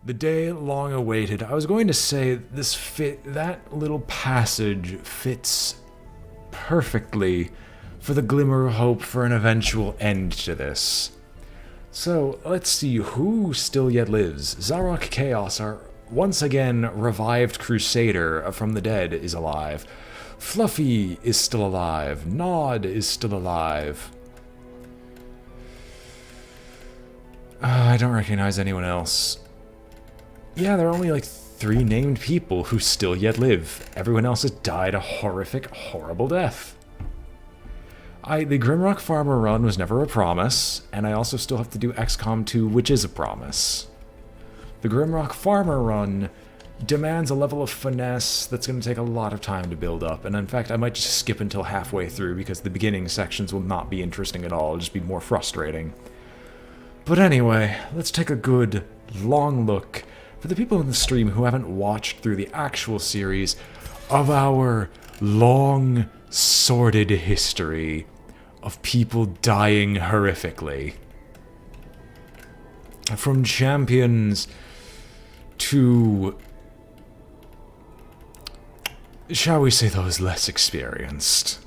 The day long awaited. I was going to say that little passage fits perfectly for the glimmer of hope for an eventual end to this. So, let's see who still yet lives. Zarok Chaos, our once again revived crusader from the dead, is alive. Fluffy is still alive. Nod is still alive. I don't recognize anyone else. Yeah, there are only like 3 named people who still yet live. Everyone else has died a horrific, horrible death. The Grimrock Farmer run was never a promise, and I also still have to do XCOM 2, which is a promise. The Grimrock Farmer run demands a level of finesse that's going to take a lot of time to build up, and in fact I might just skip until halfway through because the beginning sections will not be interesting at all, it'll just be more frustrating. But anyway, let's take a good, long look, for the people in the stream who haven't watched through the actual series, of our long, sordid history of people dying horrifically. From champions to, shall we say, those less experienced.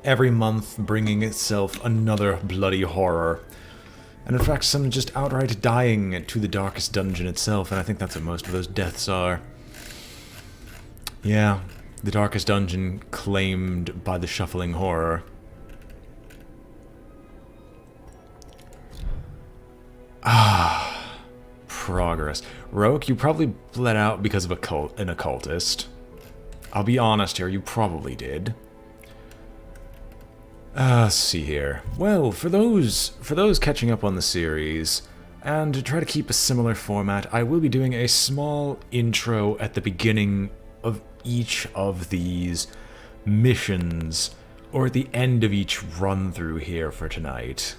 Every month bringing itself another bloody horror. And in fact, some just outright dying to the darkest dungeon itself, and I think that's what most of those deaths are. Yeah, the darkest dungeon claimed by the shuffling horror. Progress. Roke, you probably bled out because of an occultist. I'll be honest here, you probably did. Let's see here. Well, for those catching up on the series, and to try to keep a similar format, I will be doing a small intro at the beginning of each of these missions, or at the end of each run-through here for tonight.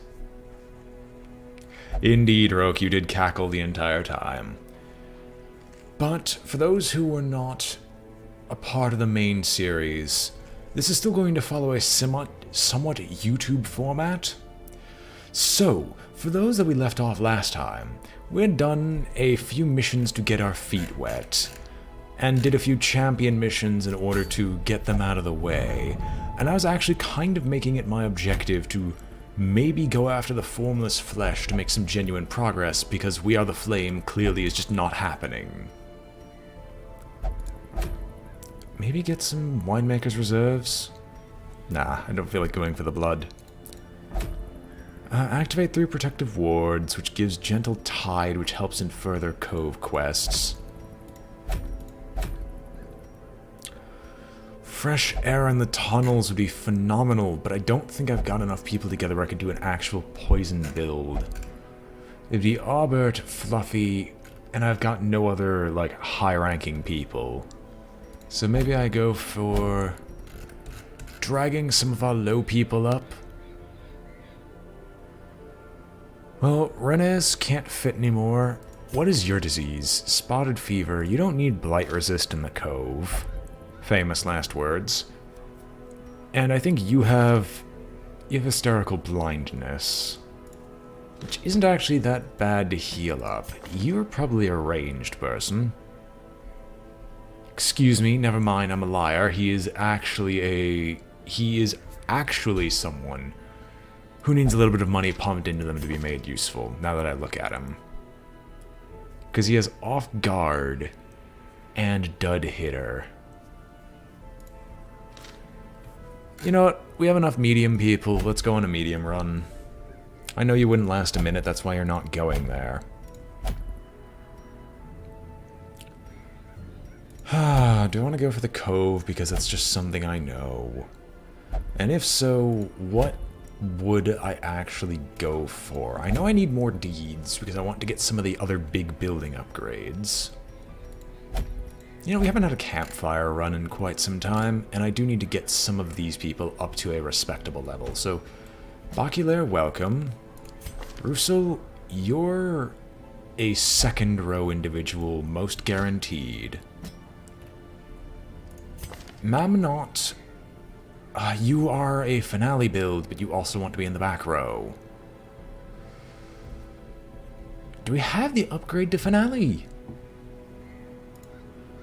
Indeed, Roke, you did cackle the entire time. But for those who were not a part of the main series, this is still going to follow a somewhat YouTube format. So, for those that we left off last time, we had done a few missions to get our feet wet, and did a few champion missions in order to get them out of the way, and I was actually kind of making it my objective to maybe go after the formless flesh to make some genuine progress, because We Are the Flame clearly is just not happening. Maybe get some Winemaker's Reserves? Nah, I don't feel like going for the blood. Activate 3 protective wards, which gives Gentle Tide, which helps in further Cove quests. Fresh air in the tunnels would be phenomenal, but I don't think I've got enough people together where I could do an actual poison build. It'd be Aubert, Fluffy, and I've got no other, like, high-ranking people. So maybe I go for dragging some of our low people up. Well, Renes can't fit anymore. What is your disease? Spotted fever. You don't need blight resist in the Cove. Famous last words. And I think you have hysterical blindness, which isn't actually that bad to heal up. You're probably a ranged person. Excuse me, never mind, I'm a liar. He is actually someone who needs a little bit of money pumped into them to be made useful, now that I look at him. Because he has Off Guard and Dud Hitter. You know what? We have enough medium people. Let's go on a medium run. I know you wouldn't last a minute, that's why you're not going there. Do I want to go for the Cove because that's just something I know? And if so, what would I actually go for? I know I need more deeds because I want to get some of the other big building upgrades. You know, we haven't had a campfire run in quite some time, and I do need to get some of these people up to a respectable level. So, Baculaire, welcome. Russell, you're a second row individual, most guaranteed. Mamnot, You are a finale build, but you also want to be in the back row. Do we have the upgrade to finale?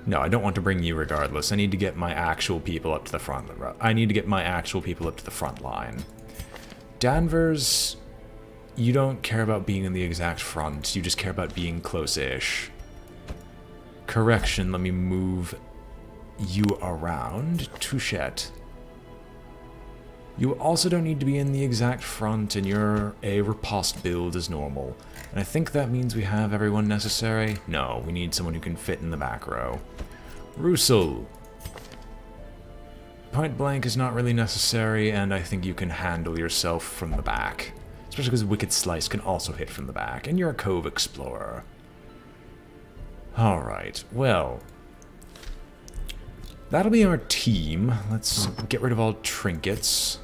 No, I don't want to bring you regardless. I need to get my actual people up to the front. I need to get my actual people up to the front line. Danvers, you don't care about being in the exact front. You just care about being close-ish. Correction, let me move you around. Touchette. You also don't need to be in the exact front, and you're a riposte build as normal. And I think that means we have everyone necessary. No, we need someone who can fit in the back row. Russell. Point blank is not really necessary, and I think you can handle yourself from the back. Especially because Wicked Slice can also hit from the back, and you're a Cove Explorer. Alright, well... that'll be our team. Let's get rid of all trinkets.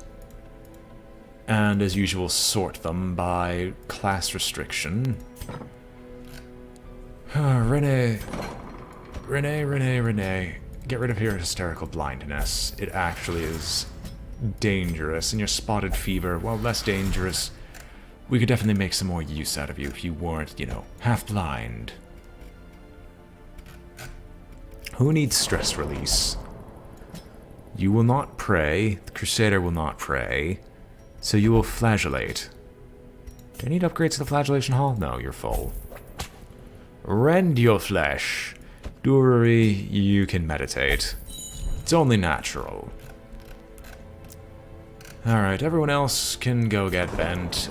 And, as usual, sort them by class restriction. Renee. Get rid of your hysterical blindness. It actually is dangerous. And your spotted fever, while less dangerous, we could definitely make some more use out of you if you weren't, you know, half blind. Who needs stress release? You will not pray. The Crusader will not pray. So you will flagellate. Do I need upgrades to the flagellation hall? No, you're full. Rend your flesh. Durary, you can meditate. It's only natural. Alright, everyone else can go get bent.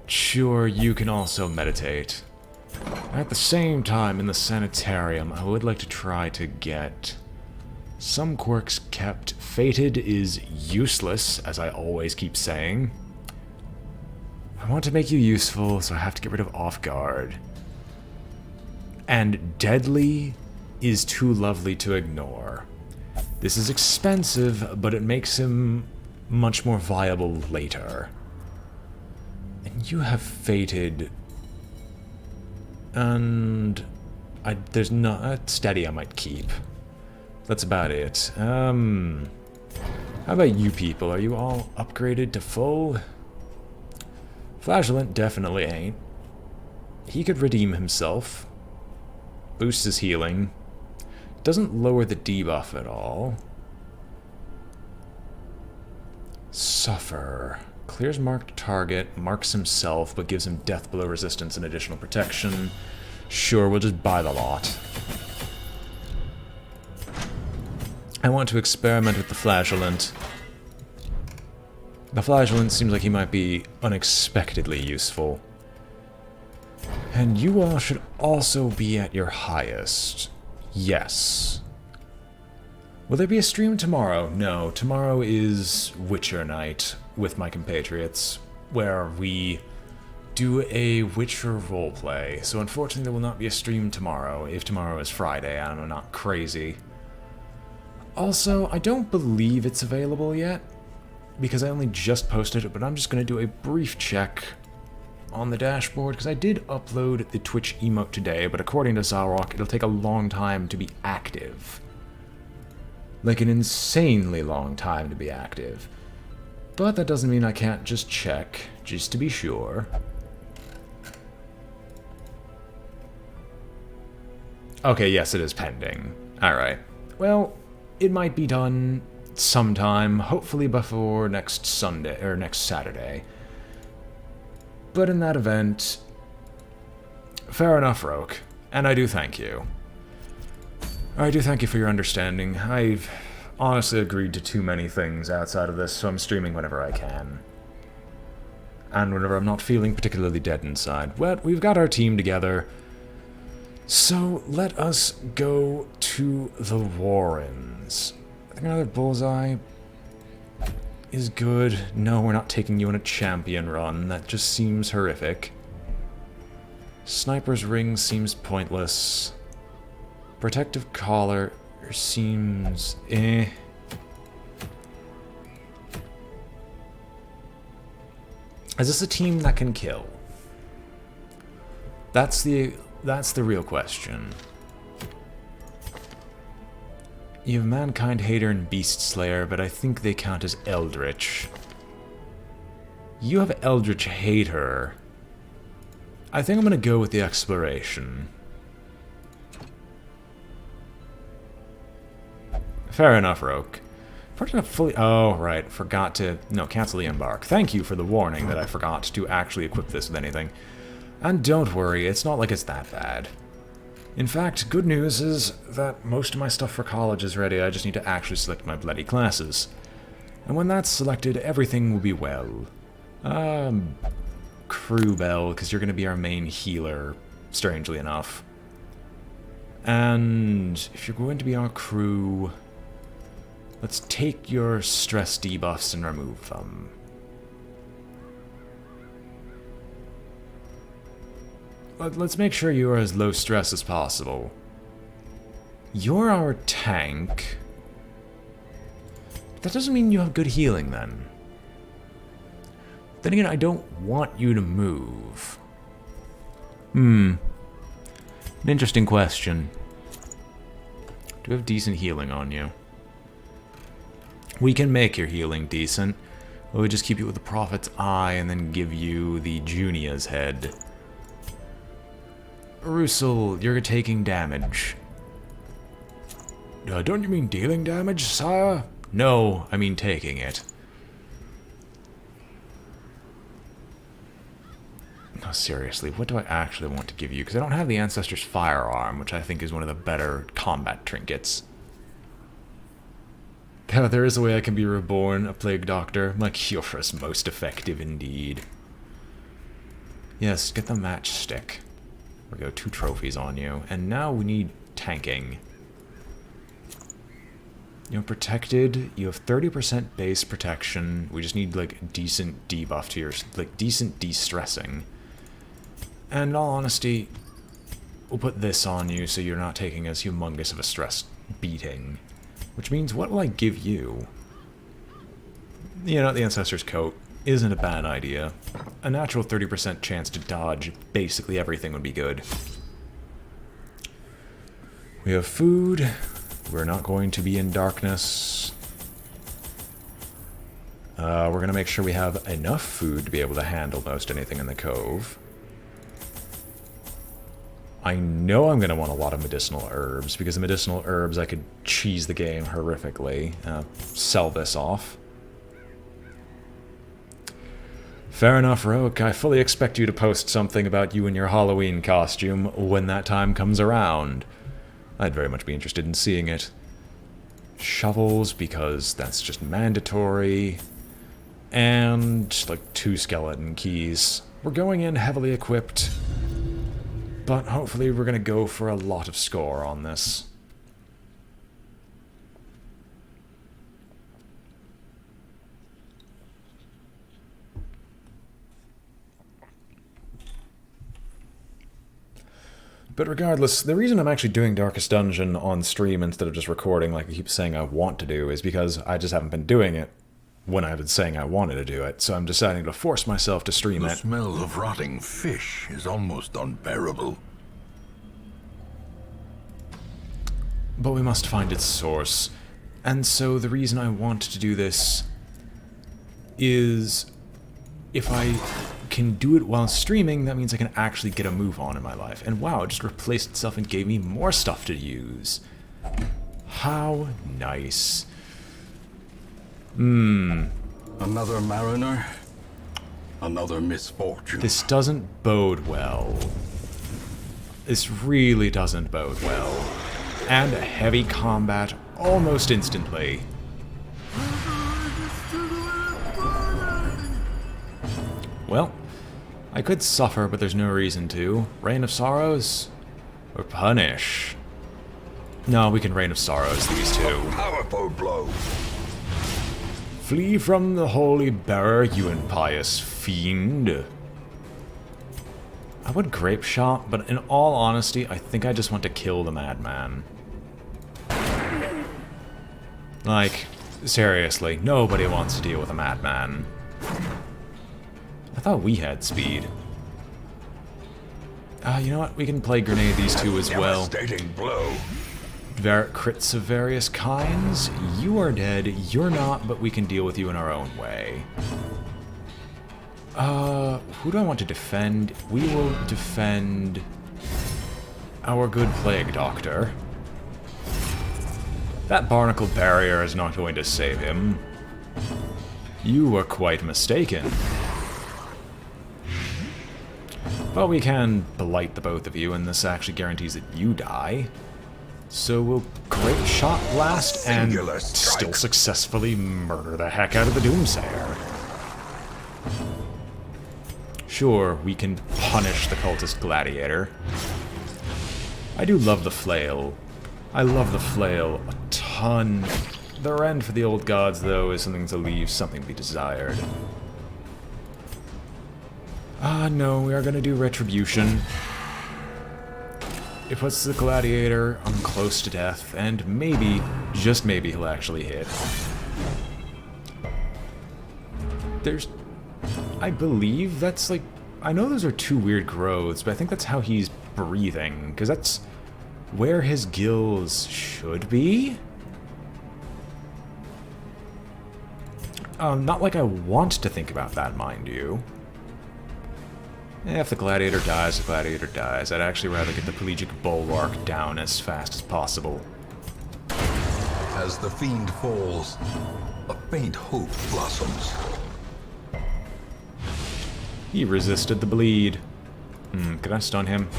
Sure, you can also meditate. At the same time, in the sanitarium, I would like to try to get some quirks kept. Fated is useless, as I always keep saying. I want to make you useful, so I have to get rid of off guard. And deadly is too lovely to ignore. This is expensive, but it makes him much more viable later. And you have fated... and... there's not... steady I might keep. That's about it. How about you people? Are you all upgraded to full? Flagellant definitely ain't. He could redeem himself. Boosts his healing. Doesn't lower the debuff at all. Suffer. Clears marked target, marks himself, but gives him death blow resistance and additional protection. Sure, we'll just buy the lot. I want to experiment with the Flagellant. The Flagellant seems like he might be unexpectedly useful. And you all should also be at your highest. Yes. Will there be a stream tomorrow? No, tomorrow is Witcher night with my compatriots, where we do a Witcher roleplay. So unfortunately there will not be a stream tomorrow, if tomorrow is Friday and I'm not crazy. Also, I don't believe it's available yet, because I only just posted it, but I'm just going to do a brief check on the dashboard, because I did upload the Twitch emote today, but according to Zarok, it'll take a long time to be active. Like an insanely long time to be active. But that doesn't mean I can't just check, just to be sure. Okay, yes, it is pending. Alright. Well, it might be done sometime, hopefully before next Sunday, or next Saturday. But in that event, fair enough, Roke, and I do thank you. I do thank you for your understanding. I've honestly agreed to too many things outside of this, so I'm streaming whenever I can. And whenever I'm not feeling particularly dead inside. Well, we've got our team together, so let us go to the Warrens. I think another bullseye is good. No, we're not taking you on a champion run. That just seems horrific. Sniper's ring seems pointless. Protective collar seems eh. Is this a team that can kill? That's the real question. You have Mankind Hater and Beast Slayer, but I think they count as Eldritch. You have Eldritch Hater. I think I'm gonna go with the Exploration. Fair enough, Roke. Fortunately, fully. Oh, right. Forgot to. No, cancel the embark. Thank you for the warning that I forgot to actually equip this with anything. And don't worry, it's not like it's that bad. In fact, good news is that most of my stuff for college is ready. I just need to actually select my bloody classes. And when that's selected, everything will be well. Crew Bell, because you're going to be our main healer, strangely enough. And if you're going to be our crew, let's take your stress debuffs and remove them. Let's make sure you are as low stress as possible. You're our tank. That doesn't mean you have good healing, then. Then again, I don't want you to move. An interesting question. Do we have decent healing on you? We can make your healing decent. We'll just keep you with the Prophet's Eye and then give you the Junia's Head. Russell, you're taking damage. Don't you mean dealing damage, sire? No, I mean taking it. No, seriously, what do I actually want to give you? Because I don't have the Ancestor's Firearm, which I think is one of the better combat trinkets. There is a way I can be reborn, a Plague Doctor. My cure is most effective indeed. Yes, get the matchstick. There we go, 2 trophies on you. And now we need tanking. You're protected. You have 30% base protection. We just need, like, decent debuff to your... like, decent de-stressing. And in all honesty, we'll put this on you so you're not taking as humongous of a stress beating. Which means, what will I give you? You know, the Ancestor's Coat isn't a bad idea. A natural 30% chance to dodge basically everything would be good. We have food. We're not going to be in darkness. We're going to make sure we have enough food to be able to handle most anything in the cove. I know I'm going to want a lot of medicinal herbs, because the medicinal herbs I could cheese the game horrifically. Sell this off. Fair enough, Roke. I fully expect you to post something about you in your Halloween costume when that time comes around. I'd very much be interested in seeing it. Shovels, because that's just mandatory. And, like, 2 skeleton keys. We're going in heavily equipped, but hopefully we're going to go for a lot of score on this. But regardless, the reason I'm actually doing Darkest Dungeon on stream instead of just recording like I keep saying I want to do is because I just haven't been doing it when I've been saying I wanted to do it, so I'm deciding to force myself to stream it. The smell of rotting fish is almost unbearable. But we must find its source. And so the reason I want to do this is if I can do it while streaming, that means I can actually get a move on in my life. And wow, it just replaced itself and gave me more stuff to use. How nice. Another mariner, another misfortune. This doesn't bode well. This really doesn't bode well. And heavy combat almost instantly. Well, I could suffer, but there's no reason to. Rain of Sorrows? Or Punish? No, we can Rain of Sorrows these two. Powerful blow. Flee from the holy bearer, you impious fiend. I would Grape Shot, but in all honesty, I think I just want to kill the madman. Like, seriously, nobody wants to deal with a madman. I thought we had speed. You know what? We can play Grenade these two as well. Devastating blow. Crits of various kinds. You are dead, you're not, but we can deal with you in our own way. Who do I want to defend? We will defend our good Plague Doctor. That barnacle barrier is not going to save him. You were quite mistaken. But we can blight the both of you, and this actually guarantees that you die. So we'll Great Shot Blast and still successfully murder the heck out of the Doomsayer. Sure, we can punish the Cultist Gladiator. I do love the flail. I love the flail a ton. The rend for the old gods, though, is something to leave something to be desired. No, we are going to do Retribution. It puts the Gladiator on close to death, and maybe, just maybe, he'll actually hit. There's... I believe that's like... I know those are two weird growths, but I think that's how he's breathing, because that's where his gills should be? Not like I want to think about that, mind you. If the Gladiator dies, the Gladiator dies. I'd actually rather get the Pelagic Bulwark down as fast as possible. As the fiend falls, a faint hope blossoms. He resisted the bleed. Can I stun him?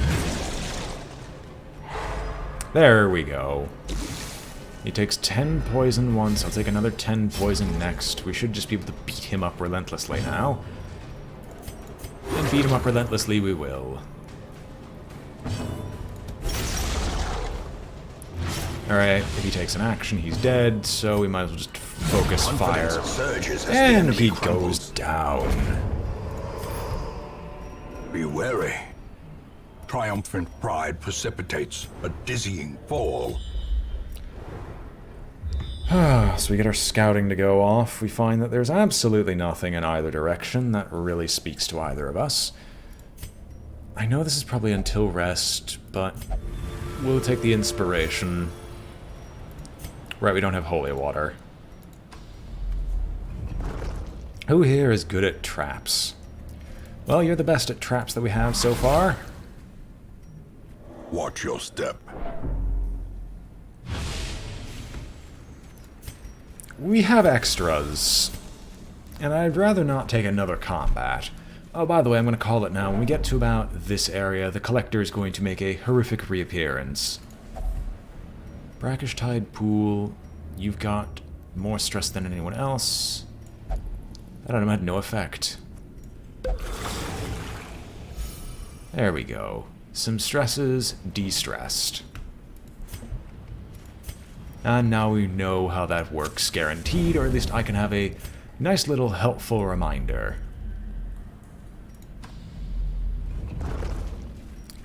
There we go. He takes 10 poison once. I'll take another 10 poison next. We should just be able to beat him up relentlessly now. And beat him up relentlessly we will. Alright, if he takes an action, he's dead, so we might as well just focus fire. And he goes down. Be wary. Triumphant pride precipitates a dizzying fall. So we get our scouting to go off. We find that there's absolutely nothing in either direction that really speaks to either of us. I know this is probably until rest, but we'll take the inspiration. Right, we don't have holy water. Who here is good at traps? Well, you're the best at traps that we have so far. Watch your step. We have extras, and I'd rather not take another combat. Oh, by the way, I'm going to call it now. When we get to about this area, the Collector is going to make a horrific reappearance. Brackish Tide Pool, you've got more stress than anyone else. That item had no effect. There we go. Some stresses, de-stressed. And now we know how that works, guaranteed, or at least I can have a nice little helpful reminder.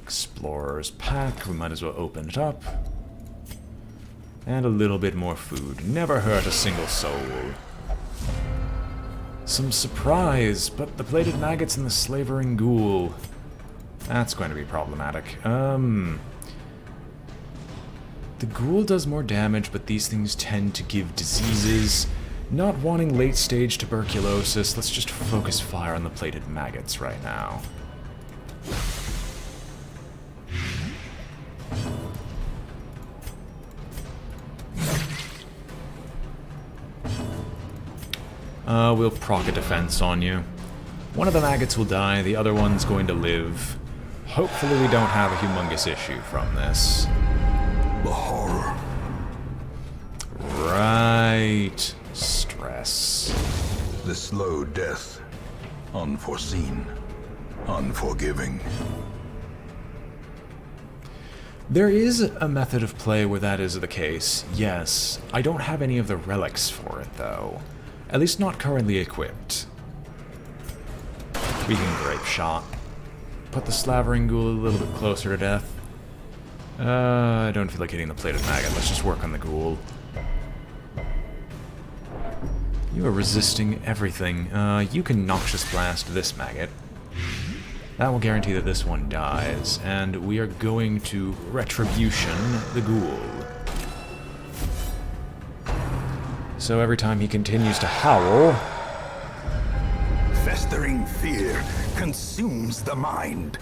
Explorer's Pack, we might as well open it up. And a little bit more food. Never hurt a single soul. Some surprise, but the plated maggots and the slavering ghoul. That's going to be problematic. The ghoul does more damage, but these things tend to give diseases. Not wanting late-stage tuberculosis, let's just focus fire on the plated maggots right now. We'll proc a defense on you. One of the maggots will die, the other one's going to live. Hopefully we don't have a humongous issue from this. The horror. Right. Stress. The slow death. Unforeseen. Unforgiving. There is a method of play where that is the case, yes. I don't have any of the relics for it, though. At least not currently equipped. We can Grape Shot. Put the slavering ghoul a little bit closer to death. I don't feel like hitting the plated maggot. Let's just work on the ghoul. You are resisting everything. You can Noxious Blast this maggot. That will guarantee that this one dies. And we are going to Retribution the ghoul. So every time he continues to howl... Festering fear consumes the mind.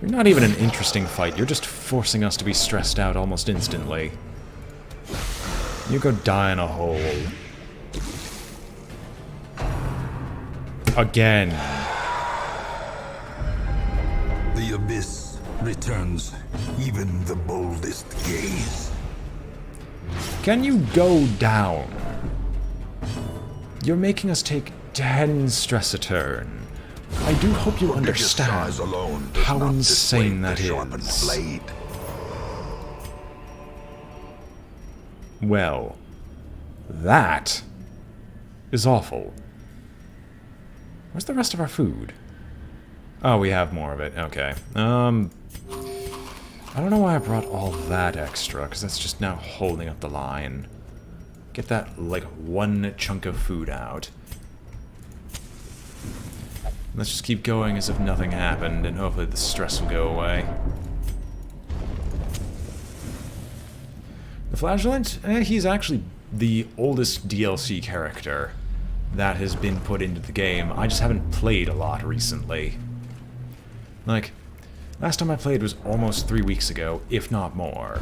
You're not even an interesting fight, you're just forcing us to be stressed out almost instantly. You go die in a hole. Again. The abyss returns even the boldest gaze. Can you go down? You're making us take 10 stress a turn. I do hope you understand how insane that is. Blade. Well, that is awful. Where's the rest of our food? Oh, we have more of it. Okay. I don't know why I brought all that extra, because that's just now holding up the line. Get that, like, one chunk of food out. Let's just keep going as if nothing happened, and hopefully the stress will go away. The Flagellant? He's actually the oldest DLC character that has been put into the game. I just haven't played a lot recently. Like, last time I played was almost 3 weeks ago, if not more.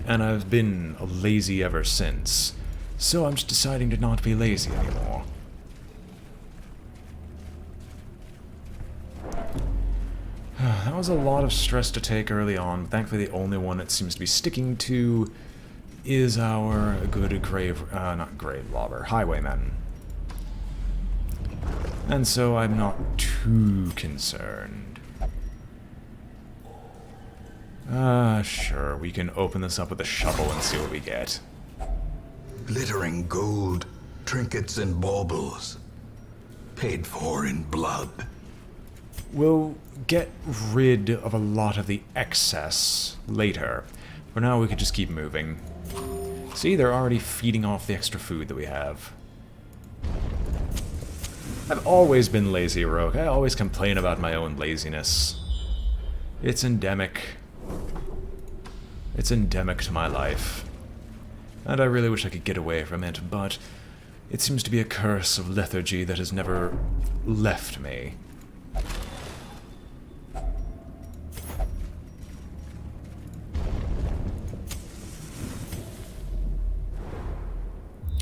And I've been lazy ever since. So I'm just deciding to not be lazy anymore. That was a lot of stress to take early on. Thankfully, the only one it seems to be sticking to is our good not grave robber, highwayman. And so I'm not too concerned. Sure, we can open this up with a shovel and see what we get. Glittering gold, trinkets and baubles, paid for in blood. We'll get rid of a lot of the excess later. For now, we could just keep moving. See, they're already feeding off the extra food that we have. I've always been lazy, Rogue. I always complain about my own laziness. It's endemic. It's endemic to my life. And I really wish I could get away from it, but it seems to be a curse of lethargy that has never left me.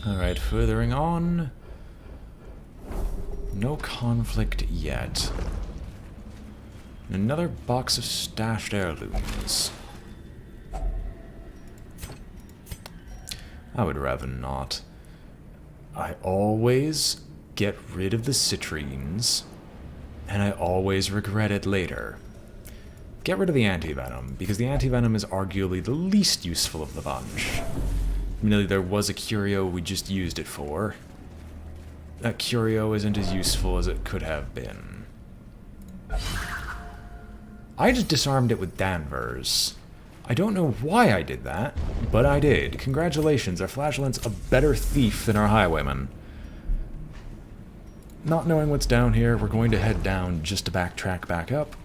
Alright, furthering on. No conflict yet. Another box of stashed heirlooms. I would rather not. I always get rid of the citrines, and I always regret it later. Get rid of the anti-venom, because the anti-venom is arguably the least useful of the bunch. Admittedly, there was a curio we just used it for. That curio isn't as useful as it could have been. I just disarmed it with Danvers. I don't know why I did that, but I did. Congratulations, our Flagellant's a better thief than our highwayman. Not knowing what's down here, we're going to head down just to backtrack back up,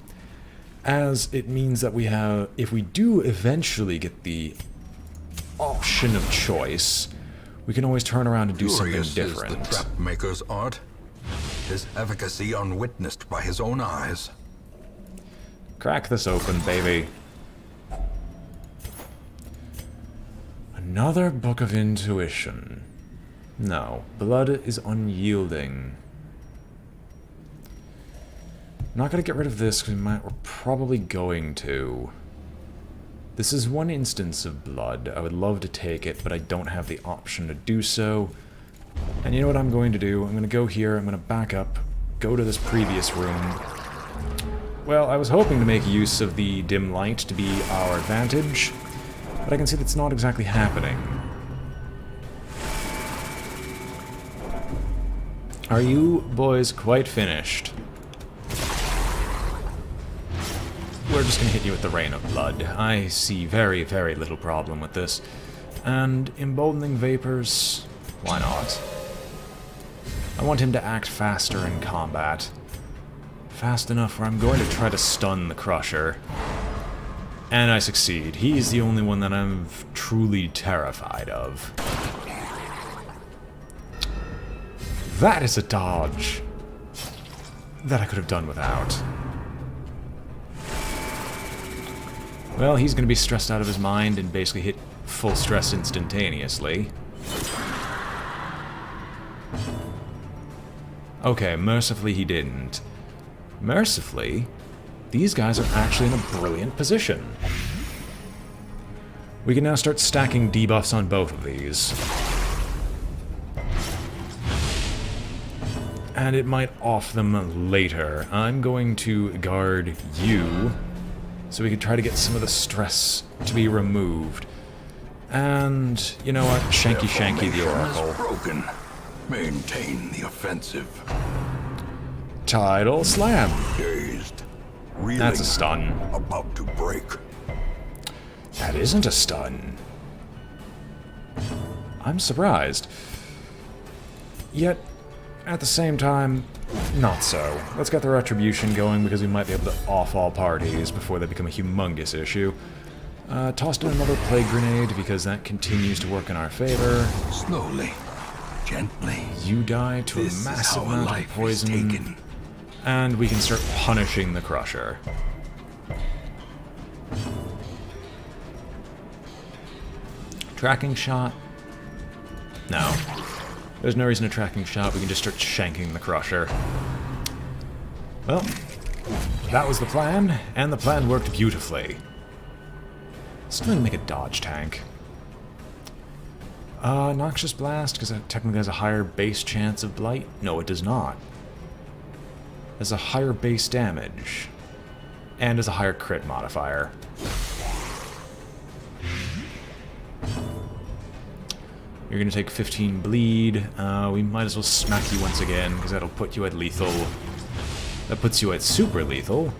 as it means that we have, if we do eventually get the option of choice, we can always turn around and do something different. Is the trap maker's art, his efficacy unwitnessed by his own eyes. Crack this open, baby. Another book of intuition. No, blood is unyielding. I'm not gonna get rid of this because we're probably going to. This is one instance of blood. I would love to take it, but I don't have the option to do so. And you know what I'm going to do? I'm going to go here, I'm going to back up, go to this previous room. Well, I was hoping to make use of the dim light to be our advantage, but I can see that's not exactly happening. Are you boys quite finished? We're just gonna hit you with the rain of blood. I see very, very little problem with this. And emboldening vapors, why not? I want him to act faster in combat. fast enough where I'm going to try to stun the Crusher. And I succeed. He's the only one that I'm truly terrified of. That is a dodge that I could have done without. Well, he's going to be stressed out of his mind and basically hit full stress instantaneously. Okay, mercifully he didn't. Mercifully, these guys are actually in a brilliant position. We can now start stacking debuffs on both of these. And it might off them later. I'm going to guard you, so we can try to get some of the stress to be removed. And, you know what? Shanky the Oracle. Broken. Maintain the offensive. Tidal Slam. Dazed. Reeling. That's a stun. About to break. That isn't a stun. I'm surprised. Yet, at the same time, not so. Let's get the Retribution going because we might be able to off all parties before they become a humongous issue. Tossed in another Plague Grenade because that continues to work in our favor. Slowly. Gently. You die to a massive amount of poison. And we can start punishing the Crusher. Tracking shot? No. There's no reason to tracking shot, we can just start shanking the Crusher. Well, that was the plan, and the plan worked beautifully. Still gonna make a dodge tank. Noxious Blast, because it technically has a higher base chance of blight? No, it does not. It has a higher base damage. And has a higher crit modifier. You're gonna take 15 bleed. We might as well smack you once again, because that'll put you at lethal. That puts you at super lethal.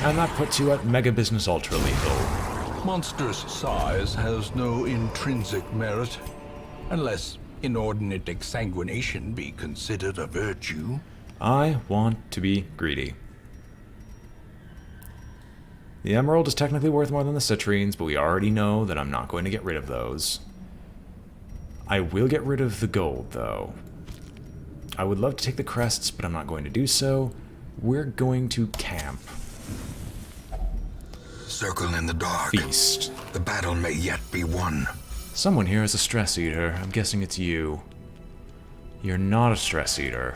And that puts you at Mega Business Ultra lethal. Monstrous size has no intrinsic merit, unless inordinate exsanguination be considered a virtue. I want to be greedy. The Emerald is technically worth more than the Citrines, but we already know that I'm not going to get rid of those. I will get rid of the gold, though. I would love to take the crests, but I'm not going to do so. We're going to camp. Circle in the dark. Feast. The battle may yet be won. Someone here is a stress eater. I'm guessing it's you. You're not a stress eater.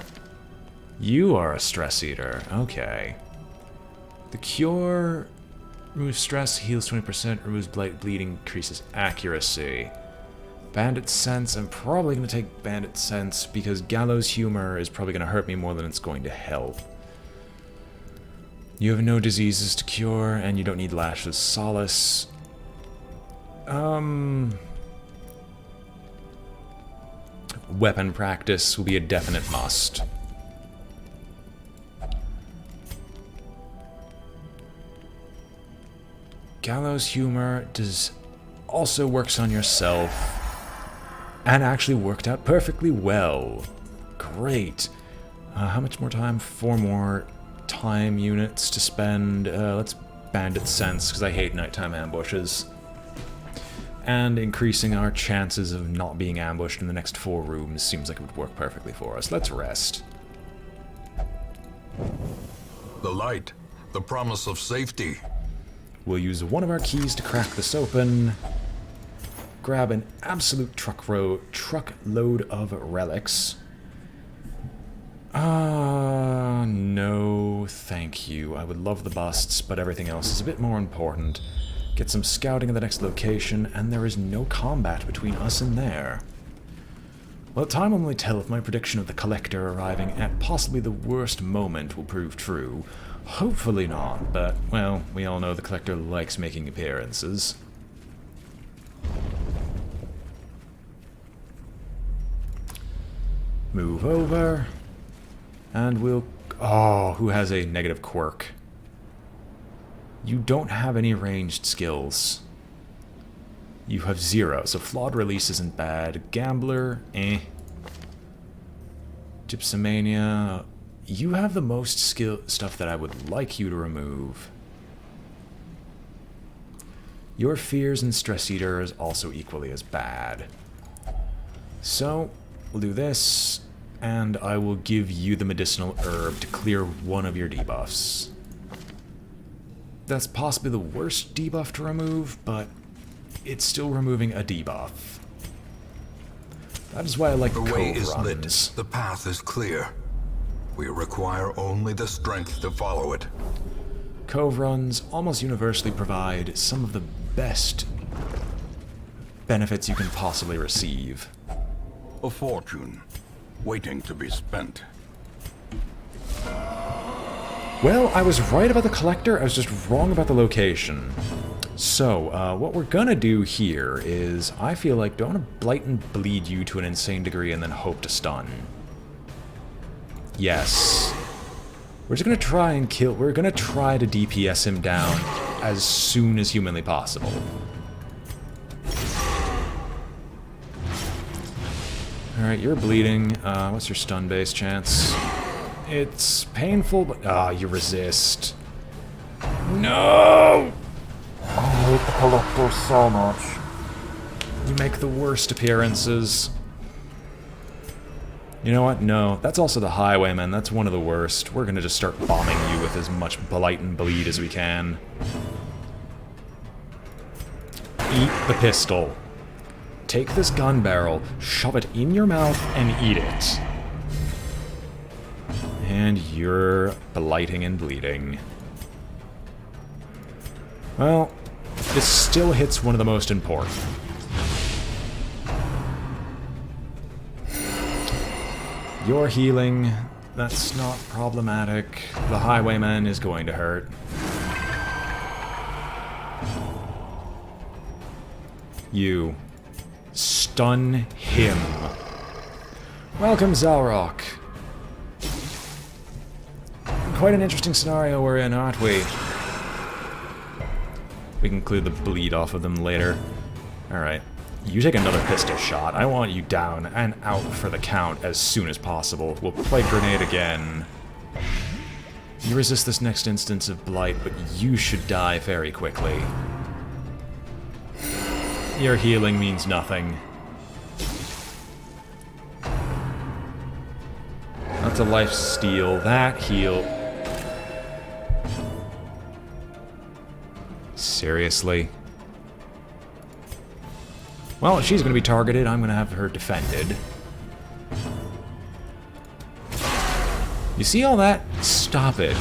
You are a stress eater. Okay. The cure removes stress, heals 20%, removes blight, bleeding, increases accuracy. Bandit Sense, I'm probably going to take Bandit Sense because Gallows Humor is probably going to hurt me more than it's going to help. You have no diseases to cure, and you don't need Lash's Solace. Weapon practice will be a definite must. Gallows Humor also works on yourself, and actually worked out perfectly well. Great. How much more time? 4 more time units to spend. Let's Bandit Sense, because I hate nighttime ambushes. And increasing our chances of not being ambushed in the next 4 rooms seems like it would work perfectly for us. Let's rest. The light, the promise of safety. We'll use one of our keys to crack this open. Grab an absolute truckload of relics. No, thank you. I would love the busts, but everything else is a bit more important. Get some scouting at the next location, and there is no combat between us and there. Well, time will only tell if my prediction of the Collector arriving at possibly the worst moment will prove true. Hopefully not, but, well, we all know the Collector likes making appearances. Move over. And we'll... Oh, who has a negative quirk? You don't have any ranged skills. You have 0, so Flawed Release isn't bad. Gambler, eh. Gypsomania... you have the most stuff that I would like you to remove. Your fears and stress eater is also equally as bad. So, we'll do this, and I will give you the medicinal herb to clear one of your debuffs. That's possibly the worst debuff to remove, but it's still removing a debuff. That is why I like The cove way is runs. lit. The path is clear. We require only the strength to follow it. Cove runs almost universally provide some of the best benefits you can possibly receive. A fortune, waiting to be spent. Well, I was right about the collector, I was just wrong about the location. So, what we're gonna do here is, I feel like, don't want to blight and bleed you to an insane degree and then hope to stun. Yes. We're just gonna try and kill, we're gonna try to DPS him down as soon as humanly possible. Alright, you're bleeding. What's your stun base chance? It's painful, but... you resist. No! I hate the collector so much. You make the worst appearances. You know what? No, that's also the Highwayman. That's one of the worst. We're gonna just start bombing you with as much blight and bleed as we can. Eat the pistol. Take this gun barrel, shove it in your mouth, and eat it. And you're blighting and bleeding. Well, this still hits one of the most important. Your healing, that's not problematic. The Highwayman is going to hurt. You. Stun him. Welcome, Zalrock. Quite an interesting scenario we're in, aren't we? We can clear the bleed off of them later. Alright. You take another pistol shot. I want you down and out for the count as soon as possible. We'll play grenade again. You resist this next instance of blight, but you should die very quickly. Your healing means nothing. That's a life steal. That heal. Seriously? Well, if she's gonna be targeted, I'm gonna have her defended. You see all that? Stop it.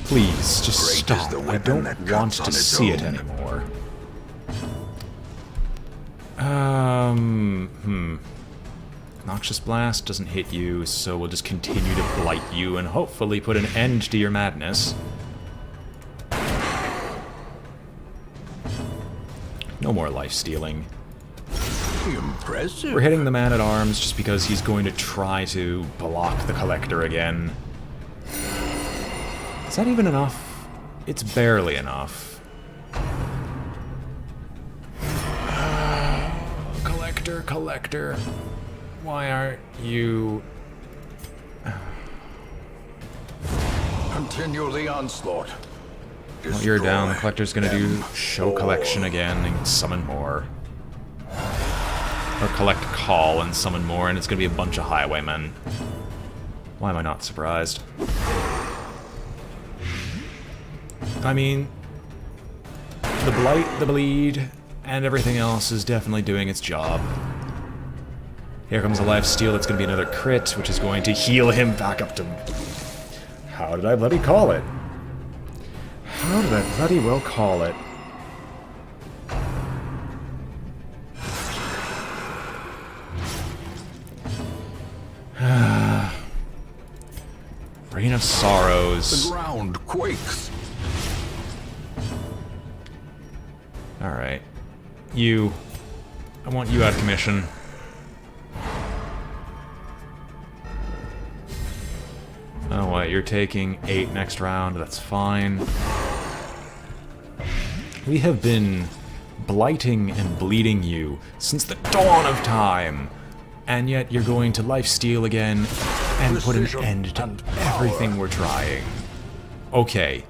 Please, just Great is stop. the I weapon don't that want cuts on to its see it own. anymore. Noxious Blast doesn't hit you, so we'll just continue to blight you and hopefully put an end to your madness. No more life stealing. Impressive. We're hitting the man-at-arms just because he's going to try to block the collector again. Is that even enough? It's barely enough. Collector. Why aren't you... Continue the onslaught. Well, you're down. The Destroy collector's gonna do them show all. collection again and summon more. Or collect call and summon more, and it's gonna be a bunch of highwaymen. Why am I not surprised? I mean, the blight, the bleed, and everything else is definitely doing its job. Here comes a life steal. That's gonna be another crit, which is going to heal him back up to... How did I bloody call it? How did I bloody well call it? Rain of Sorrows. The ground quakes. Alright. You. I want you out of commission. Oh, what? You're taking 8 next round. That's fine. We have been blighting and bleeding you since the dawn of time. And yet you're going to lifesteal again and put an precision, end to and everything power. we're trying. Okay.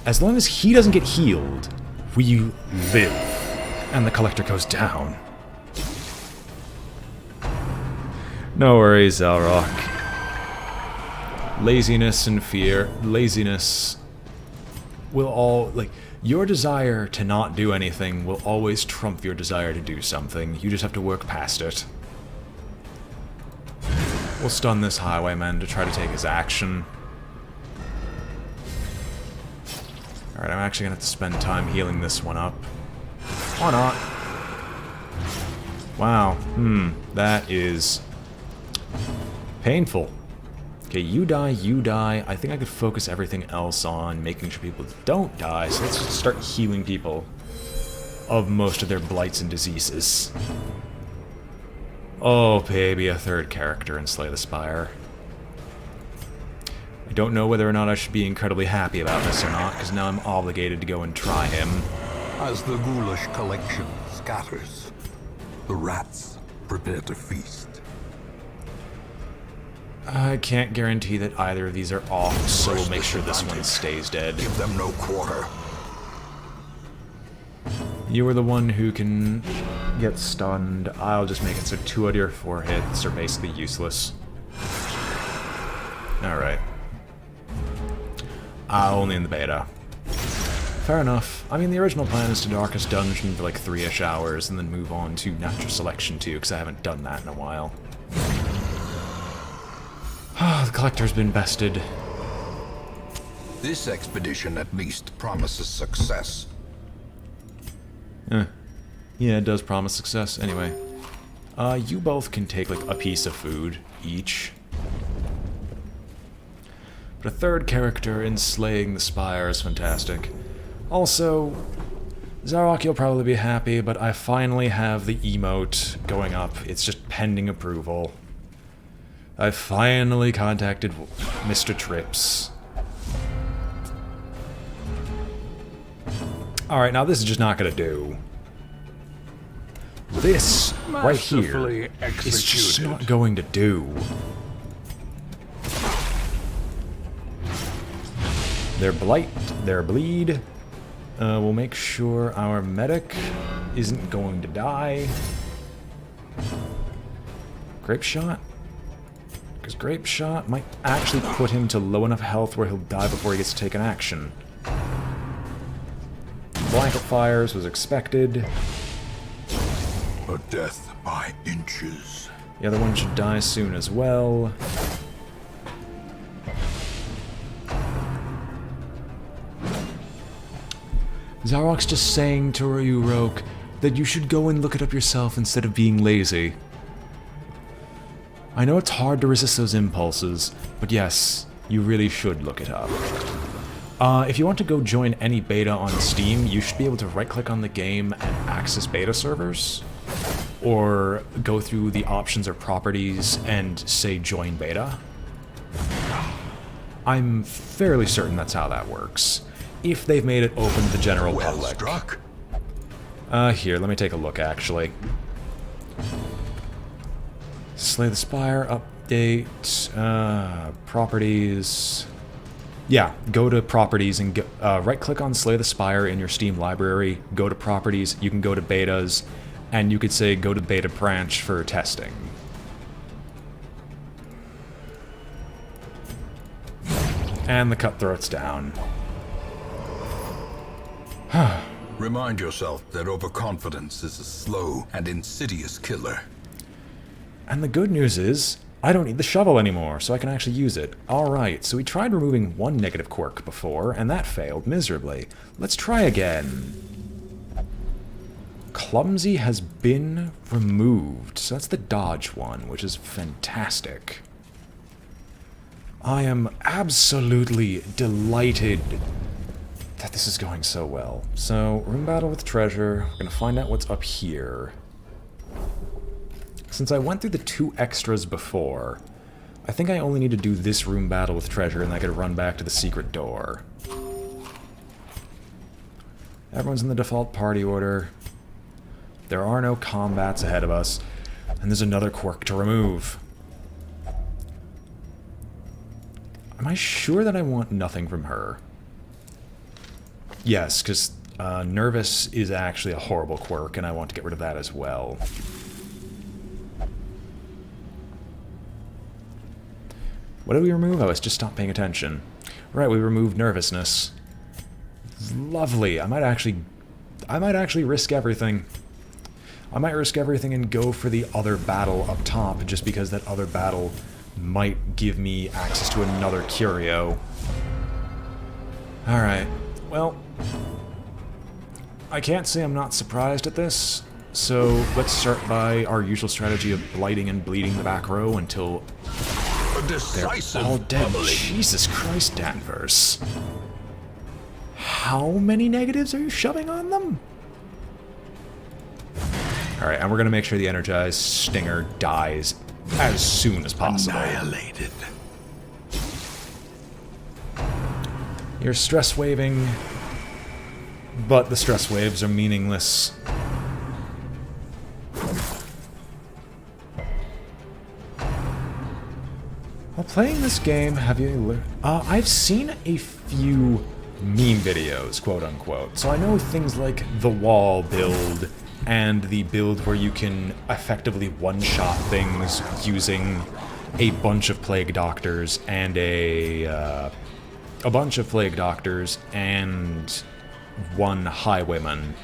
As long as he doesn't get healed, we live. And the collector goes down. No worries, Elrock. Laziness and fear. Laziness will all, like, your desire to not do anything will always trump your desire to do something. You just have to work past it. We'll stun this highwayman to try to take his action. Alright, I'm actually gonna have to spend time healing this one up. Or not. Wow. That is painful. Okay, you die, you die. I think I could focus everything else on making sure people don't die, so let's just start healing people of most of their blights and diseases. Oh, baby, a third character in Slay the Spire. I don't know whether or not I should be incredibly happy about this or not, because now I'm obligated to go and try him. As the ghoulish collection scatters, the rats prepare to feast. I can't guarantee that either of these are off, so we'll make sure this one stays dead. Give them no quarter. You are the one who can get stunned. I'll just make it so 2 out of your 4 hits are basically useless. Alright. Only in the beta. Fair enough. I mean, the original plan is to Darkest Dungeon for like 3-ish hours and then move on to Natural Selection 2, because I haven't done that in a while. The collector's been bested. This expedition at least promises success. Yeah, it does promise success. Anyway. You both can take like a piece of food each. But a third character in Slaying the Spire is fantastic. Also, Zarok, you'll probably be happy, but I finally have the emote going up. It's just pending approval. I finally contacted Mr. Trips. Alright, now this is just not gonna do. This, right here, Masterfully is just executed. not going to do. Their blight, their bleed. We'll make sure our medic isn't going to die. Grape shot? Because Grape Shot might actually put him to low enough health where he'll die before he gets to take an action. Blanket Fires was expected. A death by inches. The other one should die soon as well. Zarok's just saying to Ryurok that you should go and look it up yourself instead of being lazy. I know it's hard to resist those impulses, but yes, you really should look it up. If you want to go join any beta on Steam, you should be able to right-click on the game and access beta servers. Or go through the options or properties and say join beta. I'm fairly certain that's how that works. If they've made it open to the general Well public. struck. Here, let me take a look, actually. Slay the Spire, update, properties. Yeah, go to properties and right-click on Slay the Spire in your Steam library, go to properties, you can go to betas, and you could say go to beta branch for testing. And the cutthroat's down. Remind yourself that overconfidence is a slow and insidious killer. And the good news is, I don't need the shovel anymore, so I can actually use it. Alright, so we tried removing one negative quirk before, and that failed miserably. Let's try again. Clumsy has been removed, so that's the dodge one, which is fantastic. I am absolutely delighted that this is going so well. So, room battle with treasure, we're gonna find out what's up here. Since I went through the 2 extras before, I think I only need to do this room battle with treasure and I could run back to the secret door. Everyone's in the default party order. There are no combats ahead of us, and there's another quirk to remove. Am I sure that I want nothing from her? Yes, because nervous is actually a horrible quirk, and I want to get rid of that as well. What did we remove? Oh, it's just stop paying attention. Right, we removed nervousness. Lovely. I might actually risk everything. I might risk everything and go for the other battle up top, just because that other battle might give me access to another curio. Alright, well, I can't say I'm not surprised at this, so let's start by our usual strategy of blighting and bleeding the back row until they're all dead. Jesus Christ, Danvers. How many negatives are you shoving on them? Alright, and we're gonna make sure the energized stinger dies as soon as possible. Annihilated. You're stress waving, but the stress waves are meaningless. While playing this game, have you... I've seen a few meme videos, quote-unquote, so I know things like the wall build and the build where you can effectively one-shot things using a bunch of plague doctors and a bunch of plague doctors and one highwayman.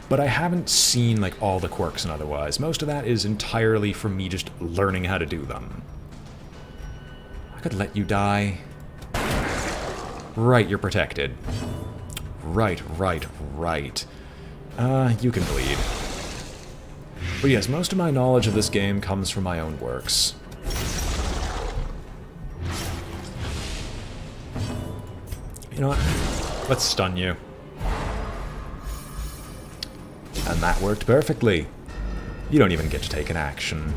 But I haven't seen like all the quirks and otherwise. Most of that is entirely from me just learning how to do them. I could let you die. Right, you're protected. Right. You can bleed. But yes, most of my knowledge of this game comes from my own works. You know what? Let's stun you. And that worked perfectly. You don't even get to take an action.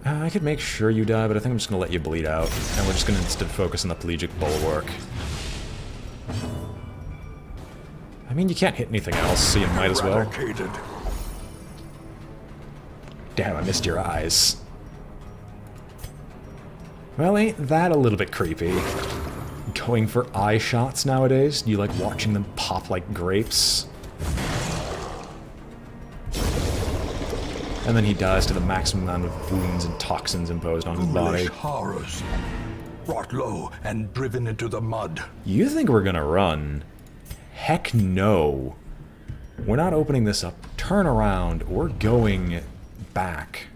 I could make sure you die, but I think I'm just going to let you bleed out. And we're just going to instead focus on the pelagic bulwark. I mean, you can't hit anything else, so you might as well. Damn, I missed your eyes. Well, ain't that a little bit creepy? Going for eye shots nowadays? Do you like watching them pop like grapes? And then he dies to the maximum amount of wounds and toxins imposed on his body. Horrors, brought low and driven into the mud. You think we're gonna run? Heck no. We're not opening this up. Turn around. We're going back.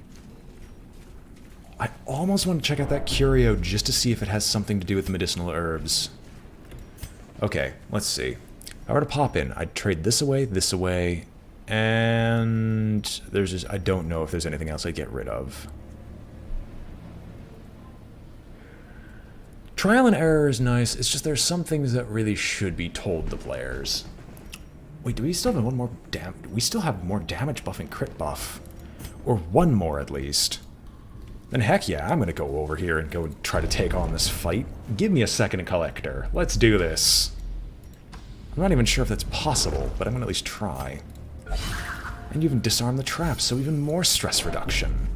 I almost want to check out that curio just to see if it has something to do with the medicinal herbs. Okay, let's see. If I were to pop in, I'd trade this away, and there's just, I don't know if there's anything else I'd get rid of. Trial and error is nice, it's just there's some things that really should be told to players. Wait, do we still have one more we still have more damage buff and crit buff. Or one more at least. Then heck yeah, I'm gonna go over here and go try to take on this fight. Give me a second collector. Let's do this. I'm not even sure if that's possible, but I'm gonna at least try. And you even disarm the traps, so even more stress reduction.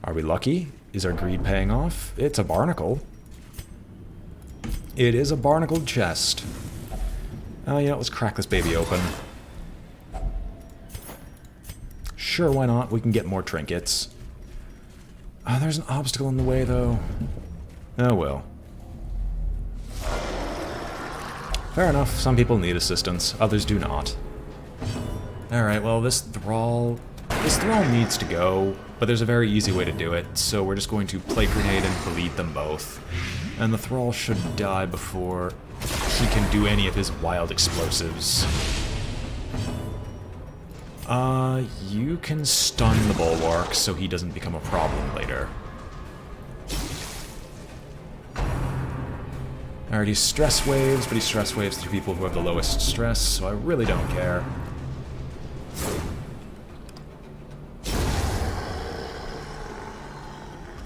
Are we lucky? Is our greed paying off? It's a barnacle. It is a barnacled chest. You know, let's crack this baby open. Sure, why not? We can get more trinkets. There's an obstacle in the way, though. Oh well. Fair enough, some people need assistance, others do not. Alright, well, this thrall needs to go, but there's a very easy way to do it, so we're just going to Plague Grenade and bleed them both. And the thrall should die before he can do any of his wild explosives. You can stun the bulwark so he doesn't become a problem later. Alright, he stress waves, but he stress waves through people who have the lowest stress, so I really don't care.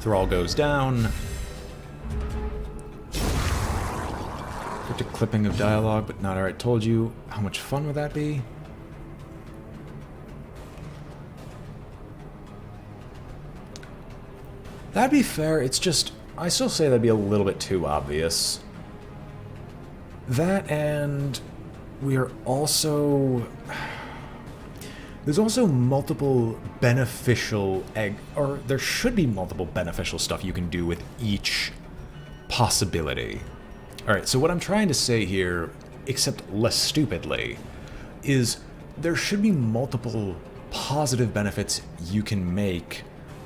Thrall goes down. Quick to clipping of dialogue, but not alright. Told you. How much fun would that be? That'd be fair, it's just... I still say that'd be a little bit too obvious. That and... we are also... There's also multiple beneficial or there should be multiple beneficial stuff you can do with each possibility. Alright, so what I'm trying to say here, except less stupidly, is there should be multiple positive benefits you can make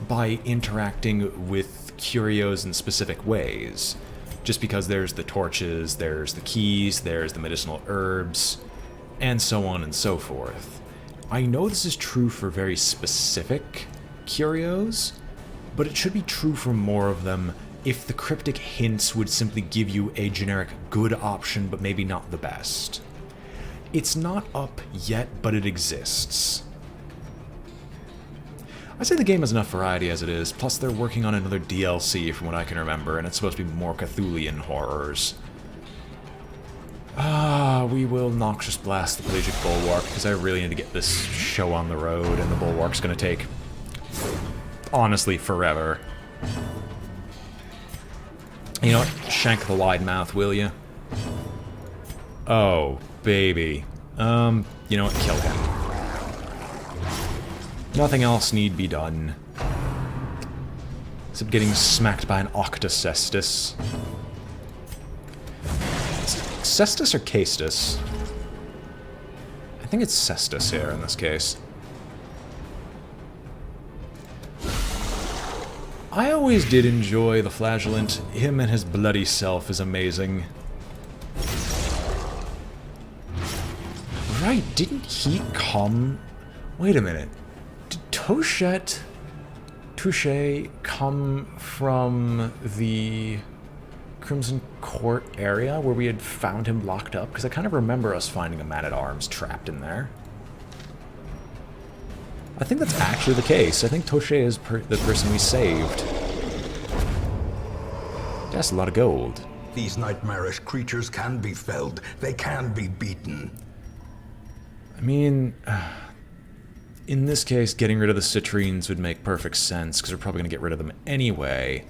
by interacting with curios in specific ways. Just because there's the torches, there's the keys, there's the medicinal herbs, and so on and so forth. I know this is true for very specific curios, but it should be true for more of them if the cryptic hints would simply give you a generic good option, but maybe not the best. It's not up yet, but it exists. I say the game has enough variety as it is, plus they're working on another DLC from what I can remember, and it's supposed to be more Cthulhian horrors. We will Noxious Blast the Pelagic Bulwark, because I really need to get this show on the road, and the Bulwark's gonna take, honestly, forever. You know what? Shank the wide mouth, will you? Oh, baby. You know what? Kill him. Nothing else need be done. Except getting smacked by an Octocestus. Cestus or Castus? I think it's Cestus here in this case. I always did enjoy the Flagellant. Him and his bloody self is amazing. Right, didn't he come... Wait a minute. Did Touche come from the Crimson Court area where we had found him locked up? Because I kind of remember us finding a man-at-arms trapped in there. I think that's actually the case. I think Touche is the person we saved. That's a lot of gold. These nightmarish creatures can be felled. They can be beaten. I mean, in this case, getting rid of the citrines would make perfect sense, because we're probably going to get rid of them anyway.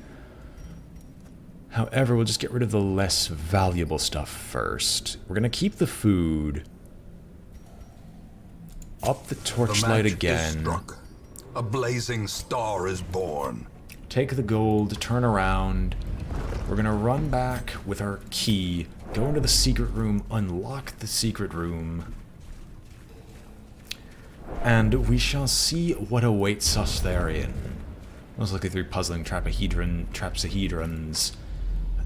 However, we'll just get rid of the less valuable stuff first. We're going to keep the food. Up the torchlight again. Is struck. A blazing star is born. Take the gold, turn around. We're going to run back with our key, go into the secret room, unlock the secret room. And we shall see what awaits us therein. I was looking through puzzling trapsahedrons,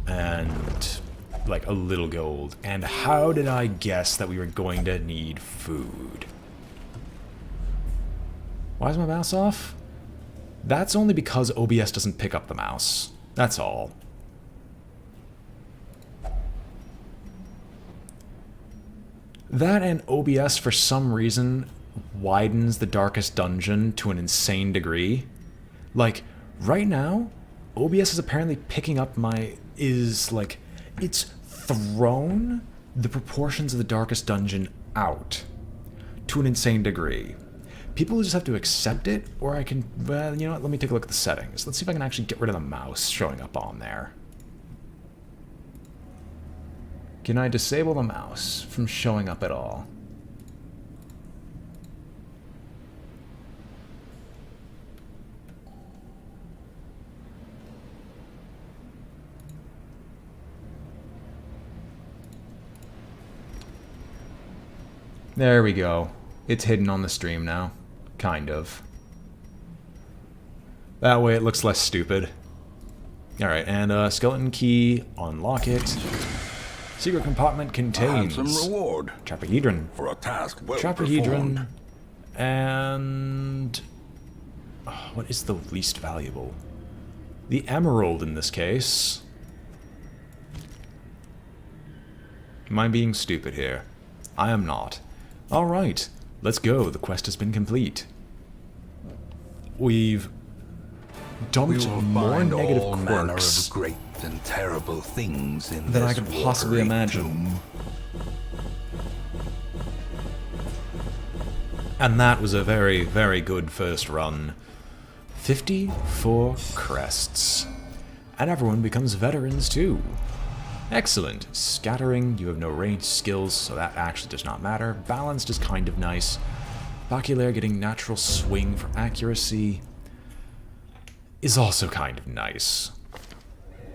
and like a little gold. And how did I guess that we were going to need food? Why is my mouse off? That's only because OBS doesn't pick up the mouse. That's all. That and OBS, for some reason, widens the darkest dungeon to an insane degree. Like, right now, OBS is apparently picking up it's thrown the proportions of the darkest dungeon out to an insane degree. People just have to accept it, or I can, well, you know what, let me take a look at the settings. Let's see if I can actually get rid of the mouse showing up on there. Can I disable the mouse from showing up at all? There we go. It's hidden on the stream now. Kind of. That way it looks less stupid. Alright, and skeleton key, unlock it. Secret compartment contains... Handsome reward. Trapahedron. For a task well Trapahedron. performed. And... oh, what is the least valuable? The emerald in this case. Am I being stupid here? I am not. Alright, let's go. The quest has been complete. We've dumped more negative all manner quirks of great and terrible things in than I this could possibly watery imagine. tomb. And that was a very, very good first run. 54 crests. And everyone becomes veterans too. Excellent. Scattering, you have no range skills, so that actually does not matter. Balanced is kind of nice. Baculaire getting natural swing for accuracy is also kind of nice.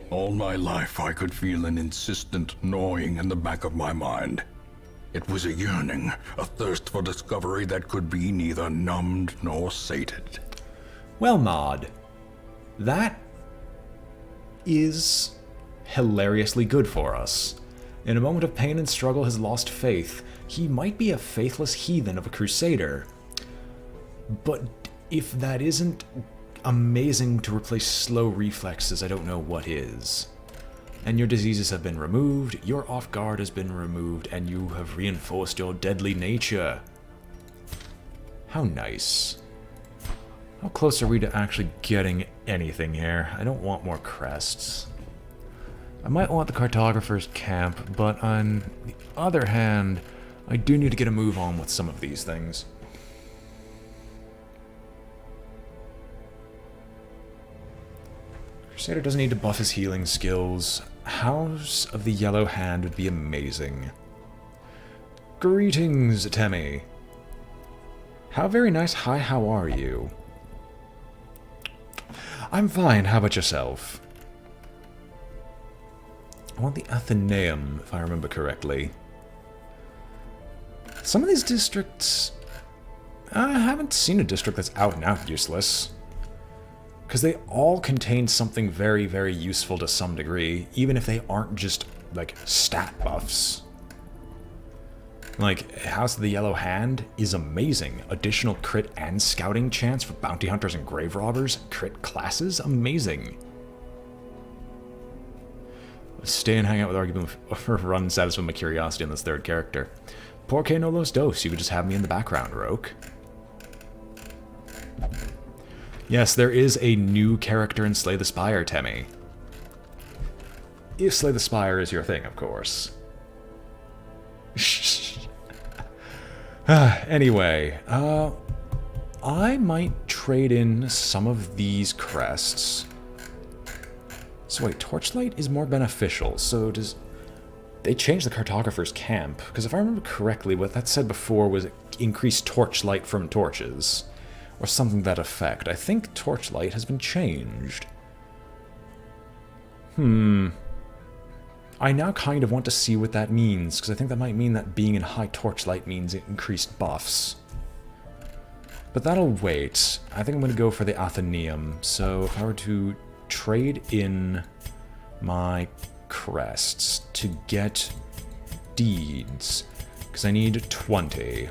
All my life I could feel an insistent gnawing in the back of my mind. It was a yearning, a thirst for discovery that could be neither numbed nor sated. Well, Maud, that is hilariously good for us. In a moment of pain and struggle has lost faith. He might be a faithless heathen of a crusader. But if that isn't amazing to replace slow reflexes, I don't know what is. And your diseases have been removed, your off guard has been removed, and you have reinforced your deadly nature. How nice. How close are we to actually getting anything here? I don't want more crests. I might want the cartographer's camp, but on the other hand, I do need to get a move on with some of these things. Crusader doesn't need to buff his healing skills. House of the Yellow Hand would be amazing. Greetings, Temmie. How very nice. Hi, how are you? I'm fine. How about yourself? I want the Athenaeum, if I remember correctly. Some of these districts... I haven't seen a district that's out and out useless. Because they all contain something very, very useful to some degree, even if they aren't just, like, stat buffs. Like, House of the Yellow Hand is amazing. Additional crit and scouting chance for bounty hunters and grave robbers. Crit classes, amazing. Stay and hang out with argument or run satisfy my curiosity on this third character. Porque no los dos, you could just have me in the background, Roke. Yes, there is a new character in Slay the Spire, Temmie. If Slay the Spire is your thing, of course. Anyway, I might trade in some of these crests. So wait, Torchlight is more beneficial, so does... They changed the cartographer's camp, because if I remember correctly, what that said before was increased torchlight from torches. Or something to that effect. I think Torchlight has been changed. I now kind of want to see what that means, because I think that might mean that being in high Torchlight means increased buffs. But that'll wait. I think I'm going to go for the Athenaeum. So if I were to trade in my crests to get deeds, because I need 20.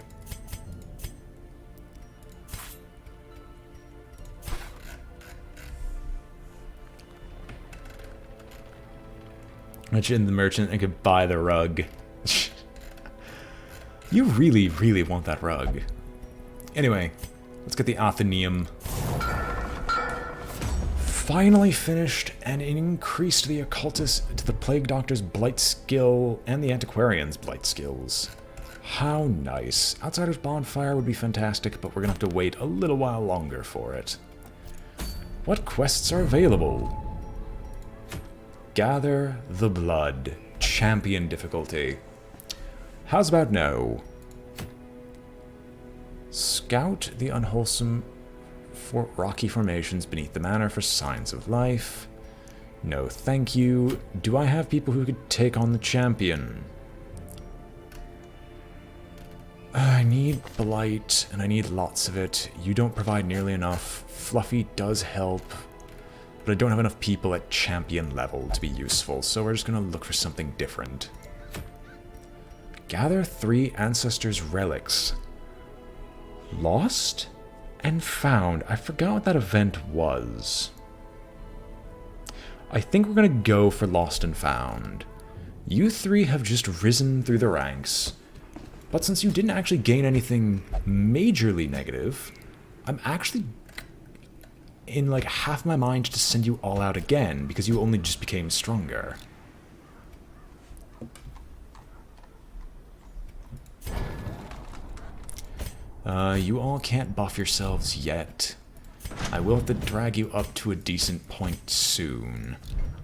Mention the merchant and could buy the rug. You really, really want that rug. Anyway, let's get the Athenaeum. Finally finished and increased the occultist to the plague doctor's blight skill and the antiquarian's blight skills. How nice. Outsider's bonfire would be fantastic, but we're gonna have to wait a little while longer for it. What quests are available? Gather the Blood. Champion difficulty. How's about no? Scout the unwholesome rocky formations beneath the manor for signs of life. No thank you. Do I have people who could take on the champion? I need Blight, and I need lots of it. You don't provide nearly enough. Fluffy does help. But I don't have enough people at champion level to be useful, so we're just going to look for something different. Gather 3 ancestors' relics. Lost and found. I forgot what that event was. I think we're going to go for lost and found. You 3 have just risen through the ranks, but since you didn't actually gain anything majorly negative, I'm actually in like half my mind to send you all out again, because you only just became stronger. You all can't buff yourselves yet. I will have to drag you up to a decent point soon.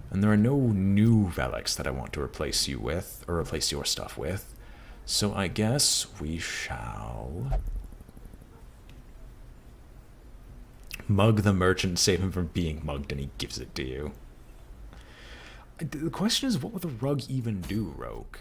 And there are no new relics that I want to replace you with, or replace your stuff with. So I guess we shall mug the merchant, save him from being mugged, and he gives it to you. The question is, what would the rug even do, Rogue?